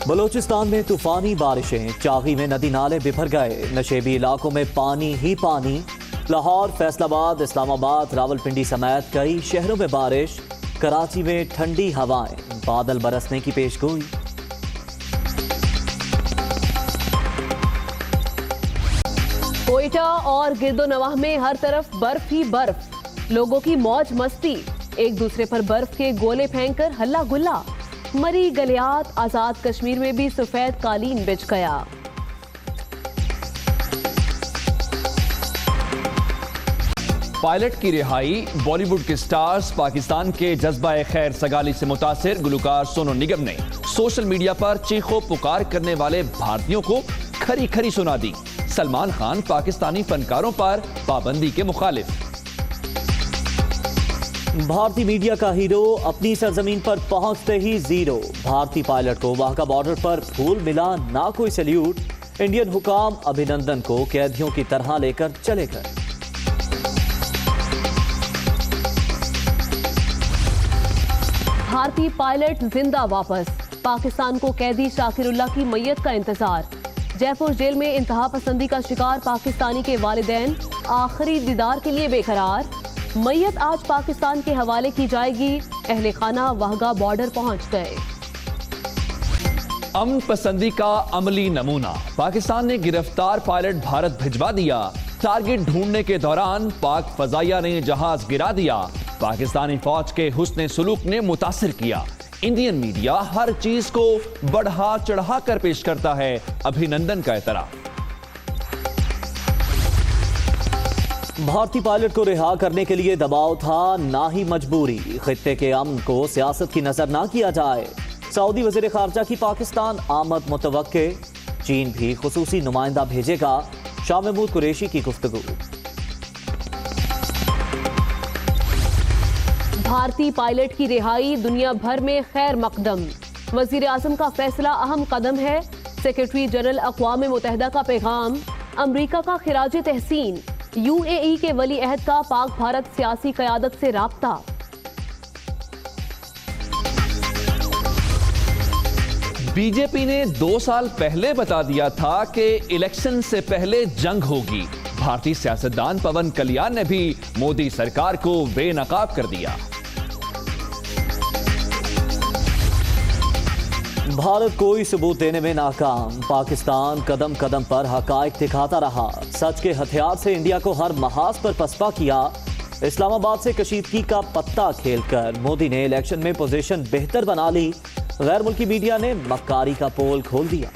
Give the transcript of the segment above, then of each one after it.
بلوچستان میں طوفانی بارشیں، چاغی میں ندی نالے بفر گئے، نشیبی علاقوں میں پانی ہی پانی۔ لاہور، فیصل آباد، اسلام آباد، راولپنڈی سمیت کئی شہروں میں بارش، کراچی میں ٹھنڈی ہوائیں، بادل برسنے کی پیش گوئی۔ کوئٹہ اور گرد و نواح میں ہر طرف برف ہی برف، لوگوں کی موج مستی، ایک دوسرے پر برف کے گولے پھینک کر ہلا گلا۔ مری گلیات، آزاد کشمیر میں بھی سفید قالین بچھ گیا۔ پائلٹ کی رہائی، بالی ووڈ کے سٹارز پاکستان کے جذبہ خیر سگالی سے متاثر گلوکار سونو نگم نے سوشل میڈیا پر چیخو پکار کرنے والے بھارتیوں کو کھری کھری سنا دی۔ سلمان خان پاکستانی فنکاروں پر پابندی کے مخالف۔ بھارتی میڈیا کا ہیرو اپنی سرزمین پر پہنچتے ہی زیرو، بھارتی پائلٹ کو وہاں کا بارڈر پر پھول ملا نہ کوئی سیلیوٹ، انڈین حکام ابھینندن کو قیدیوں کی طرح لے کر چلے گئے۔ بھارتی پائلٹ زندہ واپس، پاکستان کو قیدی شاکر اللہ کی میت کا انتظار۔ جے پور جیل میں انتہا پسندی کا شکار پاکستانی کے والدین آخری دیدار کے لیے بے قرار، میت آج پاکستان کے حوالے کی جائے گی، اہل خانہ واہگہ بارڈر پہنچ گئے۔ امن پسندی کا عملی نمونہ، پاکستان نے گرفتار پائلٹ بھارت بھجوا دیا، ٹارگٹ ڈھونڈنے کے دوران پاک فضائیہ نے جہاز گرا دیا، پاکستانی فوج کے حسن سلوک نے متاثر کیا۔ انڈین میڈیا ہر چیز کو بڑھا چڑھا کر پیش کرتا ہے، ابھینندن کا اعتراف۔ بھارتی پائلٹ کو رہا کرنے کے لیے دباؤ تھا نہ ہی مجبوری، خطے کے امن کو سیاست کی نظر نہ کیا جائے، سعودی وزیر خارجہ کی پاکستان آمد متوقع، چین بھی خصوصی نمائندہ بھیجے گا، شاہ محمود قریشی کی گفتگو۔ بھارتی پائلٹ کی رہائی دنیا بھر میں خیر مقدم، وزیر اعظم کا فیصلہ اہم قدم ہے، سیکرٹری جنرل اقوام متحدہ کا پیغام، امریکہ کا خراج تحسین، یو اے ای کے ولی عہد کا پاک بھارت سیاسی قیادت سے رابطہ۔ بی جے پی نے 2 سال پہلے بتا دیا تھا کہ الیکشن سے پہلے جنگ ہوگی، بھارتی سیاستدان پون کلیان نے بھی مودی سرکار کو بے نقاب کر دیا۔ بھارت کوئی ثبوت دینے میں ناکام، پاکستان قدم قدم پر حقائق دکھاتا رہا، سچ کے ہتھیار سے انڈیا کو ہر محاذ پر پسپا کیا، اسلام آباد سے کشیدگی کا پتہ کھیل کر مودی نے الیکشن میں پوزیشن بہتر بنا لی، غیر ملکی میڈیا نے مکاری کا پول کھول دیا۔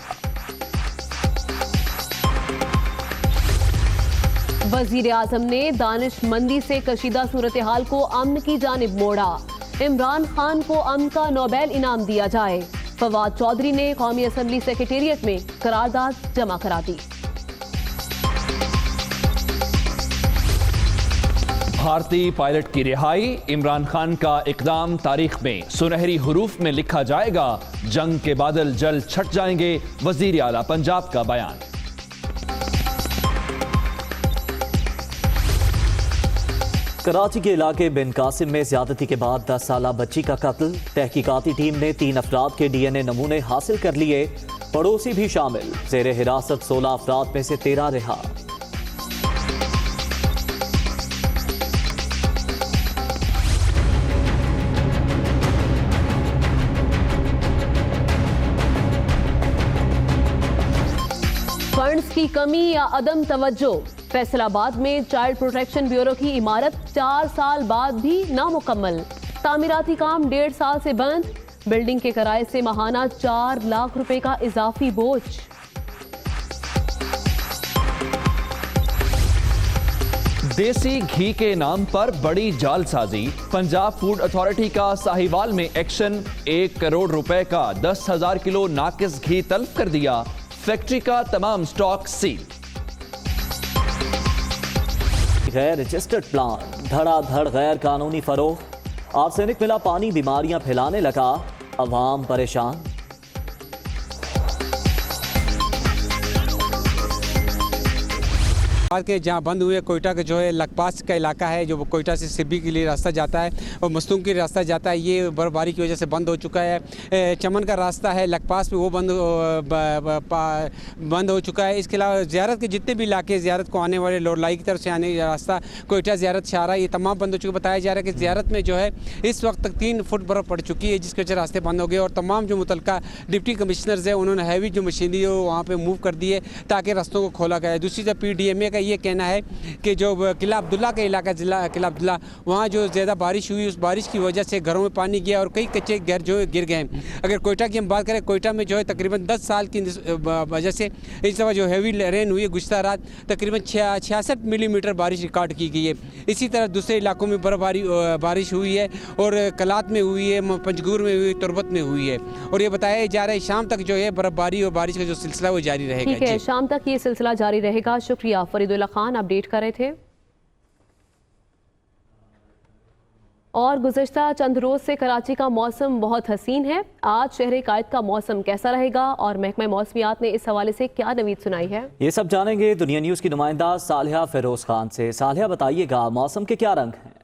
وزیر اعظم نے دانش مندی سے کشیدہ صورتحال کو امن کی جانب موڑا، عمران خان کو امن کا نوبیل انعام دیا جائے، فواد چودھری نے قومی اسمبلی سیکریٹریٹ میں قرارداد جمع کرا دی۔ بھارتی پائلٹ کی رہائی، عمران خان کا اقدام تاریخ میں سنہری حروف میں لکھا جائے گا، جنگ کے بادل جلد چھٹ جائیں گے، وزیر اعلیٰ پنجاب کا بیان۔ کراچی کے علاقے بن قاسم میں زیادتی کے بعد 10 سالہ بچی کا قتل، تحقیقاتی ٹیم نے 3 افراد کے ڈی این اے نمونے حاصل کر لیے، پڑوسی بھی شامل، زیر حراست 16 افراد میں سے 13 رہا۔ فنڈز کی کمی یا عدم توجہ، فیصل آباد میں چائلڈ پروٹیکشن بیورو کی عمارت 4 سال بعد بھی نامکمل، تعمیراتی کام 1.5 سال سے بند، بلڈنگ کے کرائے سے ماہانہ 4 لاکھ روپے کا اضافی بوجھ۔ دیسی گھی کے نام پر بڑی جال سازی، پنجاب فوڈ اتھارٹی کا ساہیوال میں ایکشن، 1 کروڑ روپے کا 10,000 کلو ناقص گھی تلف کر دیا، فیکٹری کا تمام سٹاک سیل۔ غیر رجسٹرڈ پلانٹ، دھڑا دھڑ غیر قانونی فروخت، آرسینک ملا پانی بیماریاں پھیلانے لگا، عوام پریشان۔ کے جہاں بند ہوئے کوئٹہ کے جو ہے لکپاس کا علاقہ ہے جو کوئٹہ سے سبی کے لیے راستہ جاتا ہے اور مستونگ کے لیے راستہ جاتا ہے، یہ برفباری کی وجہ سے بند ہو چکا ہے۔ चमन का रास्ता है लखपास पे, वो बंद हो चुका है। इसके अलावा ज़ियारत के जितने भी इलाके ज़ियारत को आने वाले लोरलाई की तरफ से आने का रास्ता, कोयटा ज़ियारत शाहरा, ये तमाम बंद हो चुके। बताया जा रहा है कि ज़ियारत में जो है इस वक्त तक 3 फुट बर्फ़ पड़ चुकी है, जिसकी वजह से रास्ते बंद हो गए और तमाम जो मुतलका डिप्टी कमिश्नर्स हैं उन्होंने हैवी जो मशीनरी हो वहाँ पे मूव कर दी है ताकि रास्तों को खोला गया है। दूसरी तरफ PDMA का ये कहना है कि जो किला अब्दुल्ला का इलाका, जिला किला अब्दुल्ला, वहाँ जो ज़्यादा बारिश हुई, उस बारिश की वजह से घरों में पानी गया और कई कच्चे घर जो गिर गए हैं। अगर कोयटा की हम बात करें, कोयटा में जो है तकरीबन 10 साल की वजह से इस दफ़ा जो हैवी रेन हुई है, गुज़श्ता रात तकरीबन 66 मिलीमीटर बारिश रिकॉर्ड की गई है। इसी तरह दूसरे इलाकों में बर्फबारी बारिश हुई है और कलात में हुई है, पंजगूर में हुई, तुरबत में हुई है। और ये बताया जा रहा है शाम तक जो है बर्फबारी और बारिश का जो सिलसिला वो जारी रहेगा। ठीक है, शाम तक ये सिलसिला जारी रहेगा। शुक्रिया फरीदुल्लाह खान, अपडेट कर रहे थे। और गुज़श्ता चंद रोज़ से कराची का मौसम बहुत हसीन है। आज शहर कायद का मौसम कैसा रहेगा और महकमा मौसमियात ने इस हवाले से क्या नवीद सुनाई है, ये सब जानेंगे दुनिया न्यूज़ की नुमाइंदा सालिहा फिरोज खान से। सालिहा, बताइएगा मौसम के क्या रंग हैं?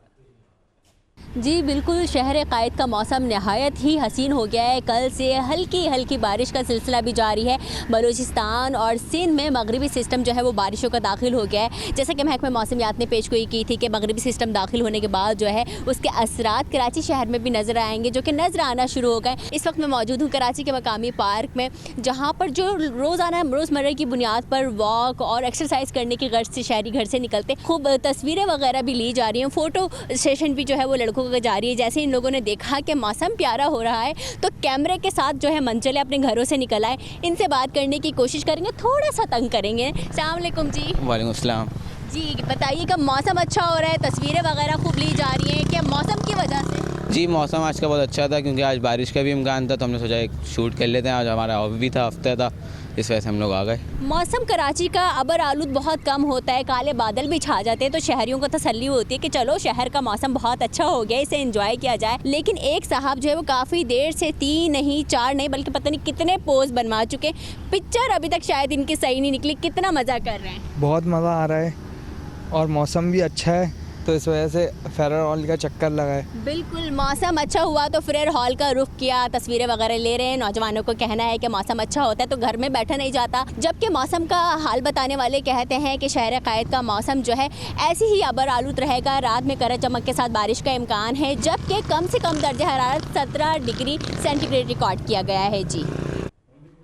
जी बिल्कुल, शहर कायद का मौसम नहायत ही हसीन हो गया है। कल से हल्की हल्की बारिश का सिलसिला भी जारी है। बलूचिस्तान और सिंध में मगरबी सिस्टम जो है वो बारिशों का दाखिल हो गया है। जैसा कि महकमा मौसमियात ने पेशगोई की थी कि मगरबी सिस्टम दाखिल होने के बाद जो है उसके असरात कराची शहर में भी नज़र आएंगे, जो कि नज़र आना शुरू हो गए। इस वक्त मैं मौजूद हूँ कराची के मकामी पार्क में, जहाँ पर जो रोज़ाना रोज़मर्रा की बुनियाद पर वॉक और एक्सरसाइज करने की गर्ज से शहरी घर से निकलते खूब तस्वीरें वगैरह भी ली जा रही हैं। फ़ोटो सेशन भी जो है वो लड़कों जारी है। जैसे इन लोगों ने देखा कि मौसम प्यारा हो रहा है तो कैमरे के साथ जो है मनचले अपने घरों से निकल आए। इनसे बात करने की कोशिश करेंगे, थोड़ा सा तंग करेंगे। अस्सलाम वालेकुम जी। वालेकुम अस्सलाम जी, बताइएगा मौसम अच्छा हो रहा है, तस्वीरें वगैरह खूब ली जा रही हैं, क्या मौसम की वजह से? जी मौसम आज का बहुत अच्छा था क्योंकि आज बारिश का भी इम्कान था, तो हमने सोचा एक शूट कर लेते हैं। आज हमारा ऑफ भी था, हफ्ता था, इस वजह से हम लोग आ गए। मौसम कराची का अबर आलूद बहुत कम होता है, काले बादल भी छा जाते हैं, तो शहरियों को तसल्ली होती है कि चलो शहर का मौसम बहुत अच्छा हो गया, इसे एंजॉय किया जाए। लेकिन एक साहब जो है वो काफ़ी देर से 3 नहीं 4 नहीं बल्कि पता नहीं कितने पोज बनवा चुके। पिक्चर अभी तक शायद इनकी सही नहीं निकली। कितना मज़ा कर रहे हैं? बहुत मज़ा आ रहा है और मौसम भी अच्छा है, तो इस वजह से फेरर हॉल का चक्कर लगा है। बिल्कुल, मौसम अच्छा हुआ तो फेरर हॉल का रुख किया, तस्वीरें वगैरह ले रहे हैं। नौजवानों को कहना है कि मौसम अच्छा होता है तो घर में बैठा नहीं जाता, जबकि मौसम का हाल बताने वाले कहते हैं कि शहर कायद का मौसम जो है ऐसे ही अबर आलूद रहेगा। रात में गरज चमक के साथ बारिश का इम्कान है, जबकि कम से कम दर्जा हरारत 17 डिग्री सेंटीग्रेड रिकॉर्ड किया गया है। जी,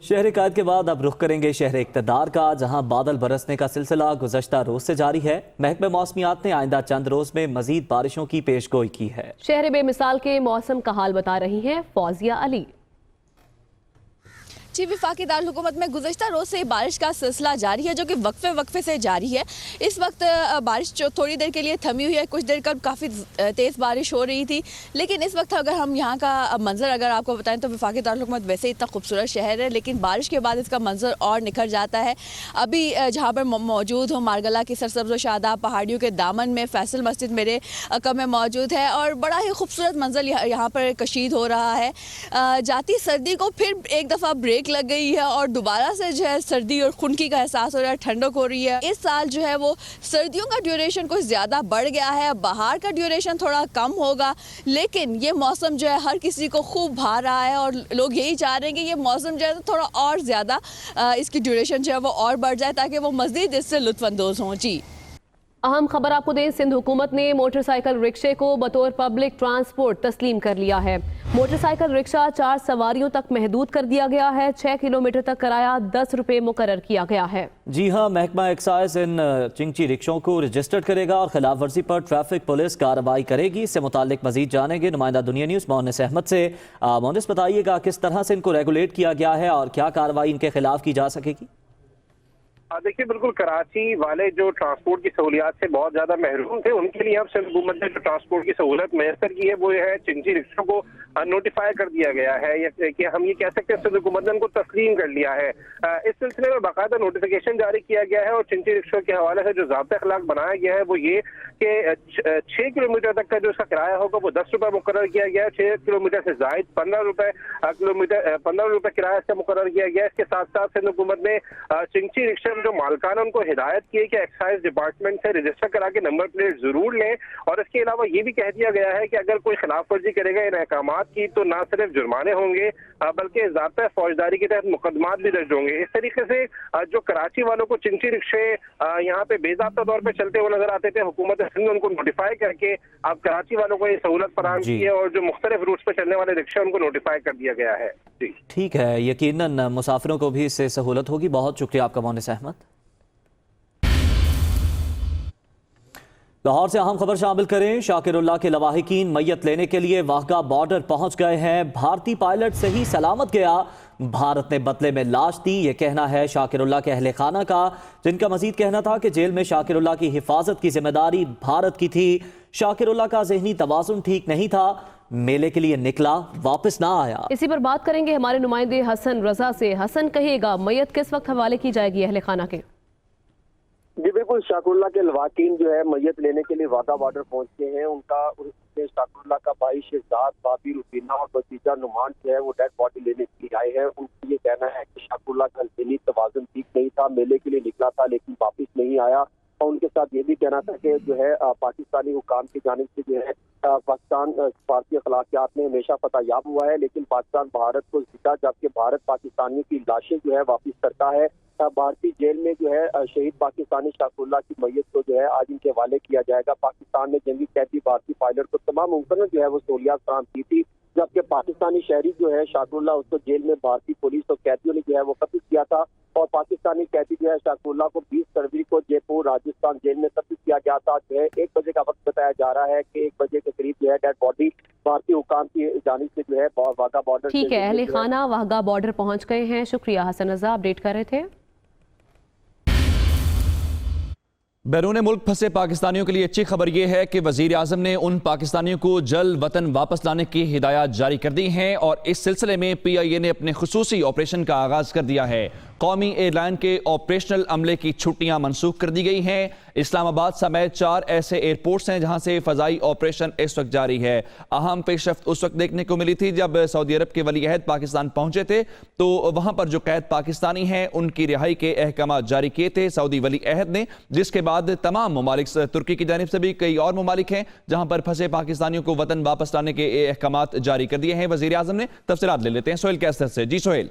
शहर कायद के बाद अब रुख करेंगे शहर इक़्तिदार का, जहां बादल बरसने का सिलसिला गुज़श्ता रोज से जारी है। महकमा मौसमियात ने आइंदा चंद रोज में मजीद बारिशों की पेशगोई की है। शहर बेमिसाल के मौसम का हाल बता रही हैं फौजिया अली। जी, वफाकी दारुल हुकूमत में गुज़श्ता रोज़ से बारिश का सिलसिला जारी है, जो कि वक्फे से जारी है। इस वक्त बारिश जो थोड़ी देर के लिए थमी हुई है, कुछ देर कल काफ़ी तेज़ बारिश हो रही थी, लेकिन इस वक्त अगर हम यहाँ का मंजर अगर आपको बताएं तो वफाकी दारुल हुकूमत वैसे इतना खूबसूरत शहर है, लेकिन बारिश के बाद इसका मंजर और निखर जाता है। अभी जहाँ पर मौजूद हूँ मारगला की सरसब्ज़ शादाब पहाड़ियों के दामन में फैसल मस्जिद मेरे कम में मौजूद है और बड़ा ही खूबसूरत मंजर यहाँ पर कशीद हो रहा है। जाती सर्दी को फिर एक दफ़ा ब्रेक लग गई है और दोबारा से जो है सर्दी और खुनकी का एहसास हो रहा है, ठंडक हो रही है। इस साल जो है वो सर्दियों का ड्यूरेशन कुछ ज़्यादा बढ़ गया है, बाहर का ड्यूरेशन थोड़ा कम होगा, लेकिन ये मौसम जो है हर किसी को खूब भा रहा है और लोग यही चाह रहे हैं कि ये मौसम जो है थोड़ा और ज़्यादा इसकी ड्यूरेशन जो है वो और बढ़ जाए ताकि वो मज़ीद इससे लुत्फ़अंदोज़ हों। जी, अहम खबर आपको दें, सिंध हुकूमत ने मोटरसाइकिल रिक्शे को बतौर पब्लिक ट्रांसपोर्ट तस्लीम कर लिया है। मोटरसाइकिल रिक्शा 4 सवारियों तक महदूद कर दिया गया है। 6 किलोमीटर तक किराया 10 रुपये मुकर्रर किया गया है। जी हाँ, महकमा एक्साइज इन चिंची रिक्शों को रजिस्टर्ड करेगा और खिलाफ वर्जी पर ट्रैफिक पुलिस कार्रवाई करेगी। इससे मुतालिक मजीद जानेंगे नुमाइंदा दुनिया न्यूज़ मोहनिस अहमद से। मोहनिस, बताइएगा किस तरह से इनको रेगुलेट किया गया है और क्या कार्रवाई इनके खिलाफ की जा सकेगी? देखिए, बिल्कुल कराची वाले जो ट्रांसपोर्ट की सहूलियात से बहुत ज्यादा महरूम थे, उनके लिए अब सिंध हुकूमत ने जो ट्रांसपोर्ट की सहूलत मैसर की है वो है चिंची रिक्शों को नोटिफाई कर दिया गया है, या कि हम ये कह सकते हैं सिंध हुकूमत ने उनको तस्लीम कर लिया है। इस सिलसिले में बाकायदा नोटिफिकेशन जारी किया गया है और चिंची रिक्शों के हवाले से जो ज़ाब्ता अखलाक बनाया गया है वो ये कि 6 किलोमीटर तक का जो उसका किराया होगा वो 10 रुपये मुकर्रर किया गया है। 6 किलोमीटर से जायद 15 रुपये किराया से मुकर्रर किया गया है। इसके साथ साथ सिंध हुकूमत ने चिंची रिक्शा जो मालकान उनको हिदायत की है कि एक्साइज डिपार्टमेंट से रजिस्टर करा के नंबर प्लेट जरूर लें, और इसके अलावा ये भी कह दिया गया है कि अगर कोई खिलाफ वर्जी करेगा इन अहकामात की तो ना सिर्फ जुर्माने होंगे बल्कि ज़ाब्ता फौजदारी के तहत मुकदमात भी दर्ज होंगे। इस तरीके से जो कराची वालों को चिंची रिक्शे यहाँ पे बेज़ाब्ता तौर पे चलते हुए नजर आते थे, हुकूमत सिंध ने उनको नोटिफाई करके अब कराची वालों को ये सहूलत फराहम की है और जो मुख्तलिफ रूट्स पे चलने वाले रिक्शे उनको नोटिफाई कर दिया गया है। जी ठीक है, यकीनन मुसाफिरों को भी इससे सहूलत होगी। बहुत शुक्रिया आपका मोनिस अहमद। लाहौर से अहम खबर शामिल करें। शाकिरुल्लाह के लवाहिकीन मैयत लेने के लिए वाघा बॉर्डर पहुंच गए हैं। भारतीय पायलट सही सलामत गया, भारत ने बदले में लाश दी, ये कहना है शाकिरुल्लाह के अहले खाना का, जिनका मजीद कहना था कि जेल में शाकिरुल्लाह की हिफाजत की जिम्मेदारी भारत की थी। शाकिरुल्लाह का ज़हनी तवाज़ुन ठीक नहीं था, मेले के लिए निकला, वापस ना आया। इसी पर बात करेंगे हमारे नुमाइंदे हसन रजा से। हसन, कहिएगा मैयत किस वक्त हवाले की जाएगी अहले खाना के? जी बिल्कुल, शाकिरुल्लाह के लवाकिन जो है मैयत लेने के लिए वाघा बॉर्डर पहुंचे हैं। उनके शाकिरुल्लाह का भाई शहजाद, भाभी रुबीना और भतीजा नुमान जो है वो डेड बॉडी लेने के लिए आए हैं। उनका ये कहना है कि शाकिरुल्लाह का ज़हनी तवाज़ुन ठीक नहीं था, मेले के लिए निकला था लेकिन वापस नहीं आया। और उनके साथ ये भी कहना था कि जो है पाकिस्तानी हुकाम की जानिब से जो है पाकिस्तान भारतीय अखलाकियात में हमेशा फतहयाब हुआ है, लेकिन पाकिस्तान भारत को जीता, जबकि भारत पाकिस्तानियों की लाशें जो है वापस करता है। भारतीय जेल में जो है शहीद पाकिस्तानी शाकिरुल्लाह की मैयत को जो है आज इनके हवाले किया जाएगा। पाकिस्तान ने जंगी कैदी भारतीय पायलट को तमाम मुमकिन जो है वो सहूलियात फराहम की थी, जबकि पाकिस्तानी शहरी जो है शाकिरुल्लाह उसको जेल में भारतीय पुलिस और कैदियों ने जो है वो कब्ज़ किया था। और पाकिस्तानी कैदी जो है शाकिरुल्लाह को 20 फरवरी को जयपुर राजस्थान जेल में कब्ज़ किया गया था। जो है 1 बजे का वक्त बताया जा रहा है कि 1 बजे के करीब जो है डेड बॉडी भारतीय हुकाम की जानिब से जो है वाघा बॉर्डर। ठीक है, अहले खाना वाघा बॉर्डर पहुंच गए हैं। शुक्रिया हसन रजा, अपडेट कर रहे थे। बैरून मुल्क फंसे पाकिस्तानियों के लिए अच्छी खबर यह है कि वजीर आजम ने उन पाकिस्तानियों को जल्द वतन वापस लाने की हिदायत जारी कर दी हैं और इस सिलसिले में PIA ने अपने खुसूसी ऑपरेशन का आगाज कर दिया है। कौमी एयरलाइन के ऑपरेशनल अमले की छुट्टियां मनसूख कर दी गई हैं। इस्लामाबाद समेत 4 ऐसे एयरपोर्ट्स हैं जहां से फ़ज़ाई ऑपरेशन इस वक्त जारी है। अहम पेशरफ्त उस वक्त देखने को मिली थी जब सऊदी अरब के वली अहद पाकिस्तान पहुंचे थे, तो वहां पर जो कैद पाकिस्तानी हैं उनकी रिहाई के अहकाम जारी किए थे सऊदी वली अहद ने, जिसके बाद तमाम ममालिक, तुर्की की जानिब से भी कई और ममालिक हैं जहां पर फंसे पाकिस्तानियों को वतन वापस लाने के अहकाम जारी कर दिए हैं वज़ीर आज़म ने। तफसीलात ले लेते हैं सोहेल कैसर से। जी सोहेल।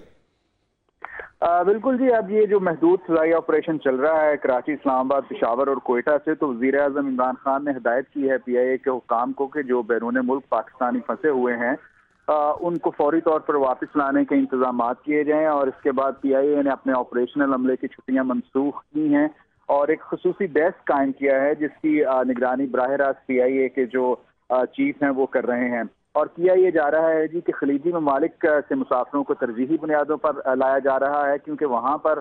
बिल्कुल जी, अब ये जो महदूद फ़ज़ाई ऑपरेशन चल रहा है कराची, इस्लामाबाद, पेशावर और कोयटा से, तो वज़ीर आज़म इमरान खान ने हिदायत की है PIA के हुकाम को कि जो बैरून मुल्क पाकिस्तानी फंसे हुए हैं उनको फौरी तौर पर वापस लाने के इंतजाम किए जाएँ। और इसके बाद PIA ने अपने ऑपरेशनल अमले की छुट्टियाँ मनसूख की हैं और एक खुसूसी डेस्क कायम किया है जिसकी निगरानी बराह रास्त PIA के जो चीफ हैं वो कर रहे हैं। और किया ये जा रहा है जी कि खलीजी ममालिक से मुसाफिरों को तरजीही बुनियादों पर लाया जा रहा है, क्योंकि वहाँ पर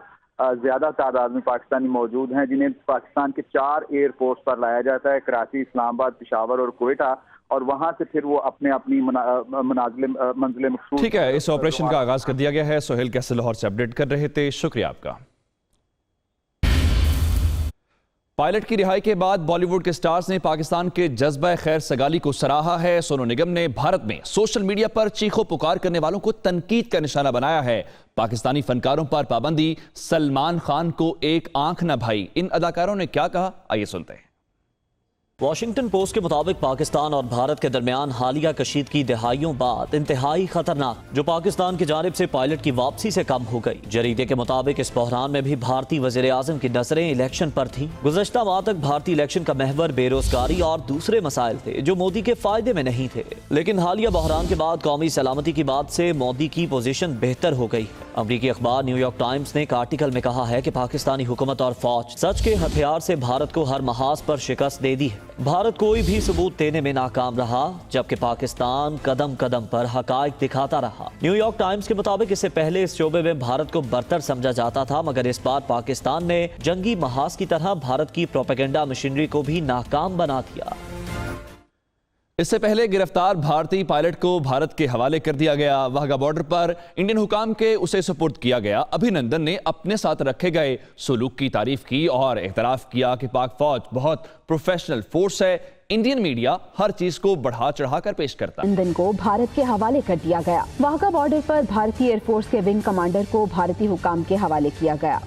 ज़्यादा तादाद में पाकिस्तानी मौजूद हैं जिन्हें पाकिस्तान के 4 एयरपोर्ट्स पर लाया जाता है, कराची, इस्लामाबाद, पेशावर और कोयटा, और वहाँ से फिर वो अपनी मंजिल मकसूद। ठीक है, इस ऑपरेशन का आगाज कर दिया गया है। सोहेल कैसे लाहौर से अपडेट कर रहे थे, शुक्रिया आपका। पायलट की रिहाई के बाद बॉलीवुड के स्टार्स ने पाकिस्तान के जज्बा खैर सगाली को सराहा है। सोनू निगम ने भारत में सोशल मीडिया पर चीखों पुकार करने वालों को तनकीद का निशाना बनाया है। पाकिस्तानी फनकारों पर पाबंदी, सलमान खान को एक आंख न भाई, इन अदाकारों ने क्या कहा, आइए सुनते हैं। वाशिंगटन पोस्ट के मुताबिक पाकिस्तान और भारत के दरमियान हालिया कशीदगी दहाइयों बाद इंतहाई खतरनाक, जो पाकिस्तान की जानिब से पायलट की वापसी से कम हो गई। जरीदे के मुताबिक इस बहरान में भी भारतीय वज़ीर आज़म की नजरें इलेक्शन पर थीं। गुज़श्ता माह तक भारतीय इलेक्शन का महवर बेरोजगारी और दूसरे मसाइल थे जो मोदी के फायदे में नहीं थे, लेकिन हालिया बहरान के बाद कौमी सलामती की बात से मोदी की पोजीशन बेहतर हो गई। अमरीकी अखबार न्यूयॉर्क टाइम्स ने एक आर्टिकल में कहा है कि पाकिस्तानी हुकूमत और फौज सच के हथियार से भारत को हर महाज पर शिकस्त दे दी है। भारत कोई भी सबूत देने में नाकाम रहा, जबकि पाकिस्तान कदम कदम पर हकायक दिखाता रहा। न्यूयॉर्क टाइम्स के मुताबिक इससे पहले इस शोबे में भारत को बरतर समझा जाता था, मगर इस बार पाकिस्तान ने जंगी महाज की तरह भारत की प्रोपेगेंडा मशीनरी को भी नाकाम बना दिया। इससे पहले गिरफ्तार भारतीय पायलट को भारत के हवाले कर दिया गया। वाघा बॉर्डर पर इंडियन हुकाम के उसे सुपुर्द किया गया। अभिनंदन ने अपने साथ रखे गए सलूक की तारीफ की और एतराफ किया कि पाक फौज बहुत प्रोफेशनल फोर्स है। इंडियन मीडिया हर चीज को बढ़ा चढ़ा कर पेश करता है। अभिनंदन को भारत के हवाले कर दिया गया। वाघा बॉर्डर पर भारतीय एयरफोर्स के विंग कमांडर को भारतीय हुकाम के हवाले किया गया।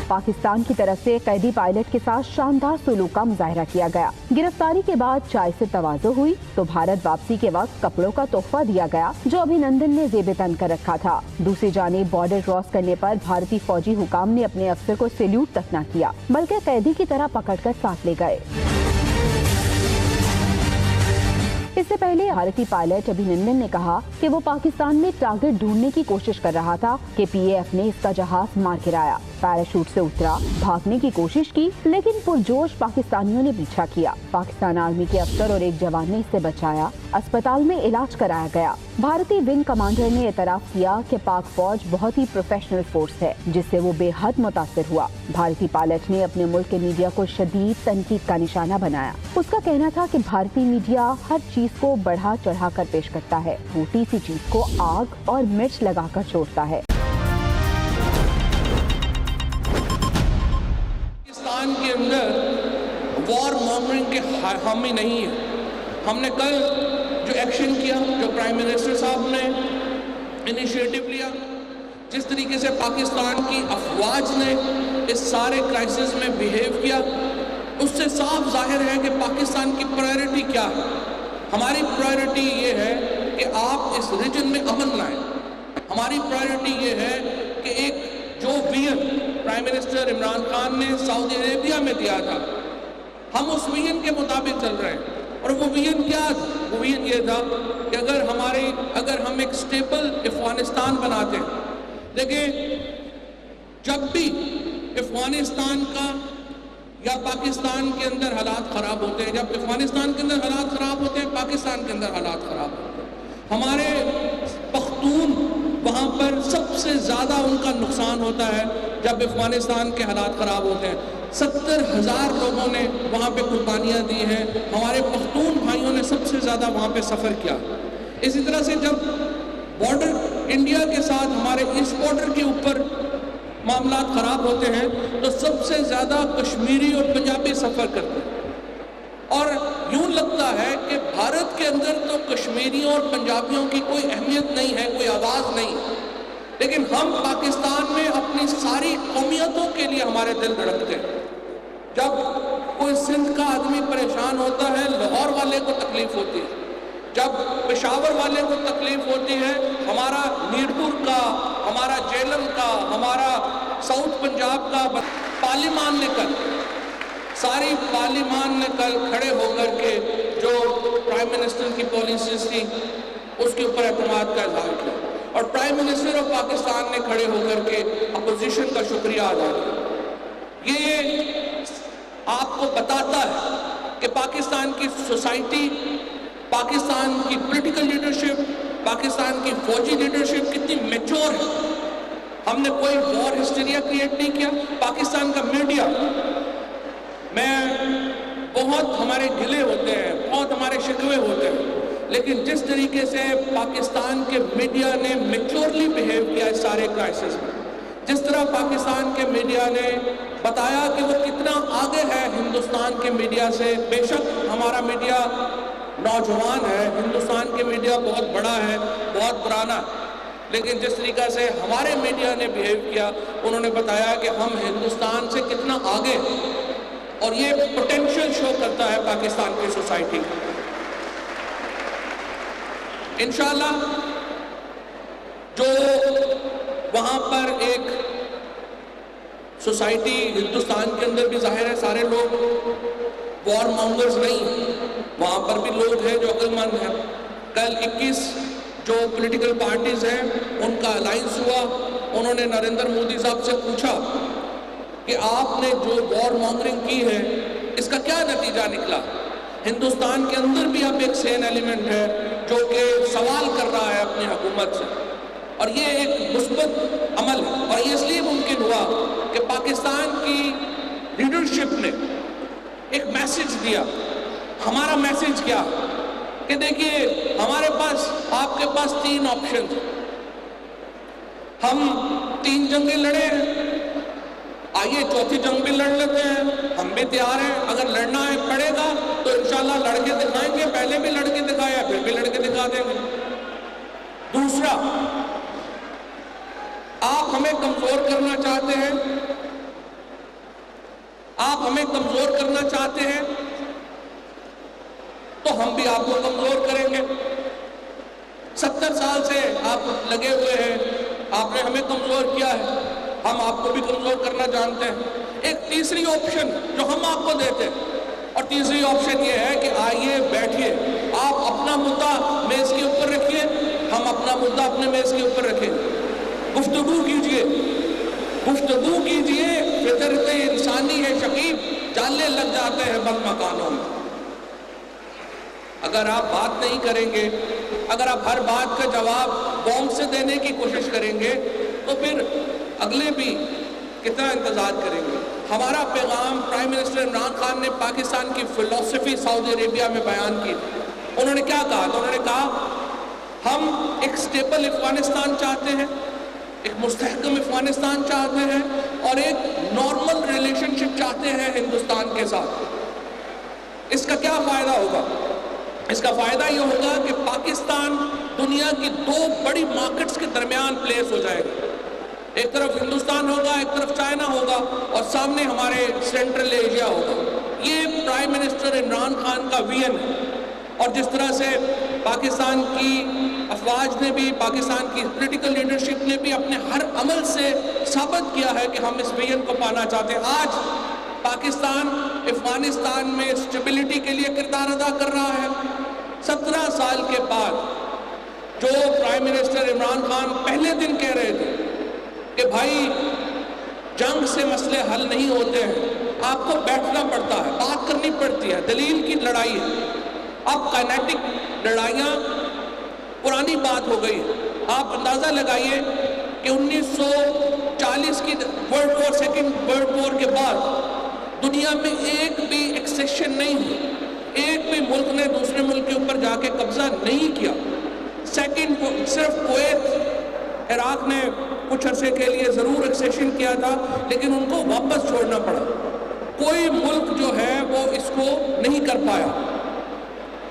पाकिस्तान की तरफ से कैदी पायलट के साथ शानदार सलूक का मुजाहरा किया गया। गिरफ्तारी के बाद चाय से तवाज़ो हुई तो भारत वापसी के वक्त कपड़ों का तोहफा दिया गया जो अभिनंदन ने जेब तन कर रखा था। दूसरी जानिब बॉर्डर क्रॉस करने पर भारतीय फौजी हुकाम ने अपने अफसर को सैल्यूट तक न किया, बल्कि कैदी की तरह पकड़कर साथ ले गए। इससे पहले भारतीय पायलट अभिनंदन ने कहा कि वो पाकिस्तान में टारगेट ढूंढने की कोशिश कर रहा था कि पीएएफ ने इसका जहाज मार गिराया। पैराशूट से उतरा, भागने की कोशिश की, लेकिन पुरजोश पाकिस्तानियों ने पीछा किया। पाकिस्तान आर्मी के अफसर और एक जवान ने इसे बचाया, अस्पताल में इलाज कराया गया। भारतीय विंग कमांडर ने एतराफ किया कि पाक फौज बहुत ही प्रोफेशनल फोर्स है, जिससे वो बेहद मुतासिर हुआ। भारतीय पायलट ने अपने मुल्क के मीडिया को शदीद तनकीद का निशाना बनाया। उसका कहना था कि भारतीय मीडिया हर चीज को बढ़ा चढ़ा कर पेश करता है, छोटी सी चीज को आग और मिर्च लगाकर छोड़ता है। पाकिस्तान के अंदर वॉर मॉन्गरिंग के हामी नहीं है। हमने कल जो एक्शन किया, जो प्राइम मिनिस्टर साहब ने इनिशिएटिव लिया, जिस तरीके से पाकिस्तान की अफवाज ने इस सारे क्राइसिस में बिहेव किया, उससे साफ जाहिर है कि पाकिस्तान की प्रायोरिटी क्या है। हमारी प्रायोरिटी ये है कि आप इस रीजन में अमन लाएं। हमारी प्रायोरिटी ये है कि एक जो vision prime minister Imran Khan ने सऊदी अरेबिया में दिया था, हम उस विजन के मुताबिक चल रहे हैं। और वो विजन क्या था? वो विजन ये था कि अगर हम एक स्टेबल अफगानिस्तान बनाते हैं। देखिए, जब भी अफगानिस्तान का या पाकिस्तान के अंदर हालात ख़राब होते हैं, जब अफगानिस्तान के अंदर हालात ख़राब होते हैं, पाकिस्तान के अंदर हालात ख़राब होते हैं। हमारे पख्तून वहाँ पर सबसे ज़्यादा उनका नुकसान होता है जब अफगानिस्तान के हालात ख़राब होते हैं। 70,000 लोगों ने वहाँ पे कुर्बानियाँ दी हैं। हमारे पख्तून भाइयों ने सबसे ज़्यादा वहाँ पे सफ़र किया। इसी तरह से जब बॉर्डर इंडिया के साथ हमारे इस बॉर्डर के ऊपर मामलात ख़राब होते हैं तो सबसे ज़्यादा कश्मीरी और पंजाबी सफ़र करते हैं। और यूँ लगता है कि भारत के अंदर तो कश्मीरियों और पंजाबियों की कोई अहमियत नहीं है, कोई आवाज़ नहीं, लेकिन हम पाकिस्तान में अपनी सारी कौमियतों के लिए हमारे दिल धड़कते हैं। जब कोई सिंध का आदमी परेशान होता है, लाहौर वाले को तकलीफ होती है। जब पेशावर वाले को तकलीफ होती है, हमारा मीरपुर का, हमारा जेलम का, हमारा साउथ पंजाब का पार्लिमान ने कल, सारी पार्लिमान ने कल खड़े होकर के जो प्राइम मिनिस्टर की पॉलिसीज थी उसके ऊपर एतमाद का इजहार किया। और प्राइम मिनिस्टर ऑफ पाकिस्तान ने खड़े होकर के अपोजिशन का शुक्रिया अदा किया। ये आपको बताता है कि पाकिस्तान की सोसाइटी, पाकिस्तान की पॉलिटिकल लीडरशिप, पाकिस्तान की फौजी लीडरशिप कितनी मैच्योर है। हमने कोई वॉर हिस्टीरिया क्रिएट नहीं किया। पाकिस्तान का मीडिया, बहुत हमारे गिले होते हैं, बहुत हमारे शिकवे होते हैं, लेकिन जिस तरीके से पाकिस्तान के मीडिया ने मैच्योरली बिहेव किया इस सारे क्राइसिस में, जिस तरह पाकिस्तान के मीडिया ने बताया कि वो कितना आगे है हिंदुस्तान के मीडिया से। बेशक हमारा मीडिया नौजवान है, हिंदुस्तान के मीडिया बहुत बड़ा है, बहुत पुराना, लेकिन जिस तरीका से हमारे मीडिया ने बिहेव किया, उन्होंने बताया कि हम हिंदुस्तान से कितना आगे, और ये पोटेंशियल शो करता है पाकिस्तान की सोसाइटी का। इंशाल्लाह जो वहाँ पर एक सोसाइटी हिंदुस्तान के अंदर भी जाहिर है सारे लोग वॉर मॉन्गर्स नहीं, वहाँ पर भी लोग हैं जो अक्लमंद हैं। कल 21 जो पॉलिटिकल पार्टीज हैं उनका अलायंस हुआ। उन्होंने नरेंद्र मोदी साहब से पूछा कि आपने जो वॉर मॉन्गरिंग की है इसका क्या नतीजा निकला। हिंदुस्तान के अंदर भी अब एक सेन एलिमेंट है जो कि सवाल कर रहा है अपनी हुकूमत से, और ये एक मुस्बत अमल है। और ये इसलिए मुमकिन हुआ कि पाकिस्तान की लीडरशिप ने एक मैसेज दिया। हमारा मैसेज क्या कि देखिए, हमारे पास, आपके पास 3 ऑप्शन हैं। हम 3 जंगें लड़े हैं, आइए चौथी जंग भी लड़ लेते हैं, हम भी तैयार हैं। अगर लड़ना है पड़ेगा तो इंशाल्लाह लड़के दिखाएंगे, पहले भी लड़के दिखाया, फिर भी लड़के दिखा देंगे। दूसरा, आप हमें कमजोर करना चाहते हैं آپ ہمیں کمزور کرنا چاہتے ہیں تو ہم بھی آپ کو کمزور کریں گے. 70 سال سے آپ لگے ہوئے ہیں, آپ نے ہمیں کمزور کیا ہے, ہم آپ کو بھی کمزور کرنا جانتے ہیں. ایک تیسری آپشن جو ہم آپ کو دیتے ہیں, اور تیسری آپشن یہ ہے کہ آئیے بیٹھیے, آپ اپنا مدعا میز کے اوپر رکھیے, ہم اپنا مدعا اپنے میز کے اوپر رکھیں, گفتگو کیجئے, گفتگو کیجئے. فطرت انسانی ہے شکیب, جالے لگ جاتے ہیں بند مکانوں میں. اگر آپ بات نہیں کریں گے, اگر آپ ہر بات کا جواب بوم سے دینے کی کوشش کریں گے, تو پھر اگلے بھی کتنا انتظار کریں گے. ہمارا پیغام پرائم منسٹر عمران خان نے پاکستان کی فلسفی سعودی عربیہ میں بیان کی. انہوں نے کیا کہا؟ تو انہوں نے کہا ہم ایک سٹیبل افغانستان چاہتے ہیں, ایک مستحکم افغانستان چاہتے ہیں, اور ایک نارمل ریلیشن شپ چاہتے ہیں ہندوستان کے ساتھ. اس کا کیا فائدہ ہوگا؟ اس کا فائدہ یہ ہوگا کہ پاکستان دنیا کی 2 بڑی مارکٹس کے درمیان پلیس ہو جائے گا. ایک طرف ہندوستان ہوگا, ایک طرف چائنا ہوگا, اور سامنے ہمارے سینٹرل ایشیا ہوگا. یہ پرائم منسٹر عمران خان کا ویژن ہے. اور جس طرح سے پاکستان کی افواج نے بھی, پاکستان کی پولیٹیکل لیڈرشپ نے بھی اپنے ہر عمل سے ثابت کیا ہے کہ ہم اس ویژن کو پانا چاہتے ہیں. آج پاکستان افغانستان میں اسٹیبلٹی کے لیے کردار ادا کر رہا ہے. 17 سال کے بعد جو پرائم منسٹر عمران خان پہلے دن کہہ رہے تھے کہ بھائی جنگ سے مسئلے حل نہیں ہوتے ہیں, آپ کو بیٹھنا پڑتا ہے, بات کرنی پڑتی ہے, دلیل کی لڑائی ہے. اب کائنیٹک لڑائیاں پرانی بات ہو گئی. آپ اندازہ لگائیے کہ 1940 کی world war, second world war کے بعد دنیا میں ایک بھی ایکسیشن نہیں ہوئی, ایک بھی ملک نے دوسرے ملک کے اوپر جا کے قبضہ نہیں کیا. سیکنڈ صرف کویت, عراق نے کچھ عرصے کے لیے ضرور ایکسیشن کیا تھا, لیکن ان کو واپس چھوڑنا پڑا. کوئی ملک جو ہے وہ اس کو نہیں کر پایا.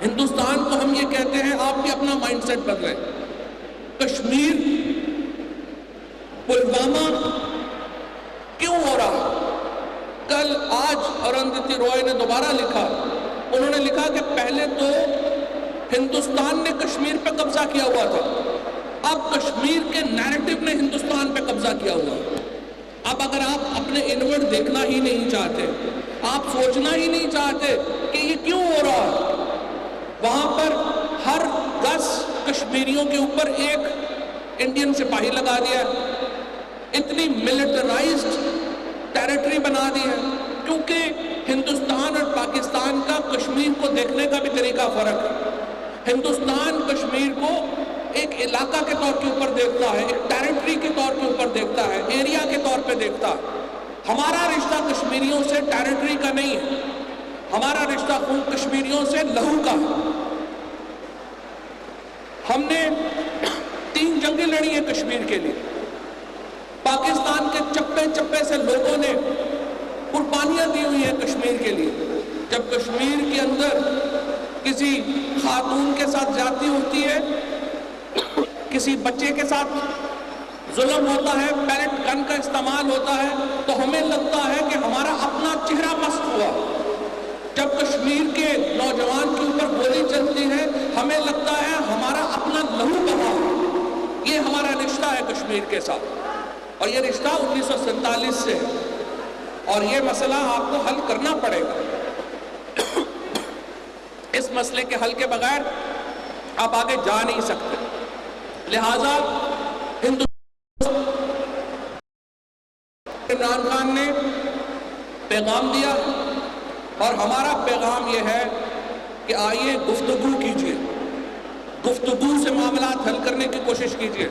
ہندوستان کو ہم یہ کہتے ہیں آپ بھی اپنا مائنڈ سیٹ بدلیں. کشمیر, پلوامہ کیوں ہو رہا؟ کل آج ارندھتی رائے نے دوبارہ لکھا, انہوں نے لکھا کہ پہلے تو ہندوستان نے کشمیر پہ قبضہ کیا ہوا تھا, اب کشمیر کے نیریٹو نے ہندوستان پہ قبضہ کیا ہوا. اب اگر آپ اپنے انورڈ دیکھنا ہی نہیں چاہتے, آپ سوچنا ہی نہیں چاہتے کہ یہ کیوں ہو رہا ہے, وہاں پر ہر 10 کشمیریوں کے اوپر ایک انڈین سپاہی لگا دیا, اتنی ملٹرائزڈ ٹیریٹری بنا دی ہے. کیونکہ ہندوستان اور پاکستان کا کشمیر کو دیکھنے کا بھی طریقہ فرق ہے. ہندوستان کشمیر کو ایک علاقہ کے طور کے اوپر دیکھتا ہے, ایک ٹیریٹری کے طور کے اوپر دیکھتا ہے, ایریا کے طور پہ دیکھتا ہے. ہمارا رشتہ کشمیریوں سے ٹیریٹری کا نہیں ہے, ہمارا رشتہ خون کشمیریوں سے لہو کا ہے. ہم نے 3 جنگیں لڑی ہیں کشمیر کے لیے. پاکستان کے چپے چپے سے لوگوں نے قربانیاں دی ہوئی ہیں کشمیر کے لیے. جب کشمیر کے اندر کسی خاتون کے ساتھ زیادتی ہوتی ہے, کسی بچے کے ساتھ ظلم ہوتا ہے, پیلٹ گن کا استعمال ہوتا ہے, تو ہمیں لگتا ہے کہ ہمارا اپنا چہرہ مست ہوا. جب کشمیر کے نوجوان کے اوپر گولی چلتی ہے, ہمیں لگتا ہے ہمارا اپنا لہو بہا. یہ ہمارا رشتہ ہے کشمیر کے ساتھ, اور یہ رشتہ 1947 سے ہے, اور یہ مسئلہ آپ کو حل کرنا پڑے گا. اس مسئلے کے حل کے بغیر آپ آگے جا نہیں سکتے. لہذا ہندوستان عمران خان نے پیغام دیا, اور ہمارا پیغام یہ ہے کہ آئیے گفتگو کیجئے, گفتگو سے معاملات حل کرنے کی کوشش کیجئے.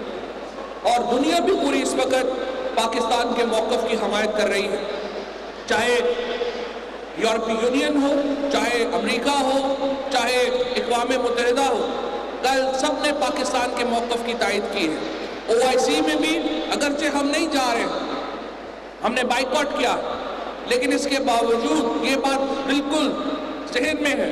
اور دنیا بھی پوری اس وقت پاکستان کے موقف کی حمایت کر رہی ہے, چاہے یورپی یونین ہو, چاہے امریکہ ہو, چاہے اقوام متحدہ ہو. کل سب نے پاکستان کے موقف کی تائید کی ہے. OIC میں بھی اگرچہ ہم نہیں جا رہے, ہم نے بائیکاٹ کیا, لیکن اس کے باوجود یہ بات بالکل ذہن میں ہے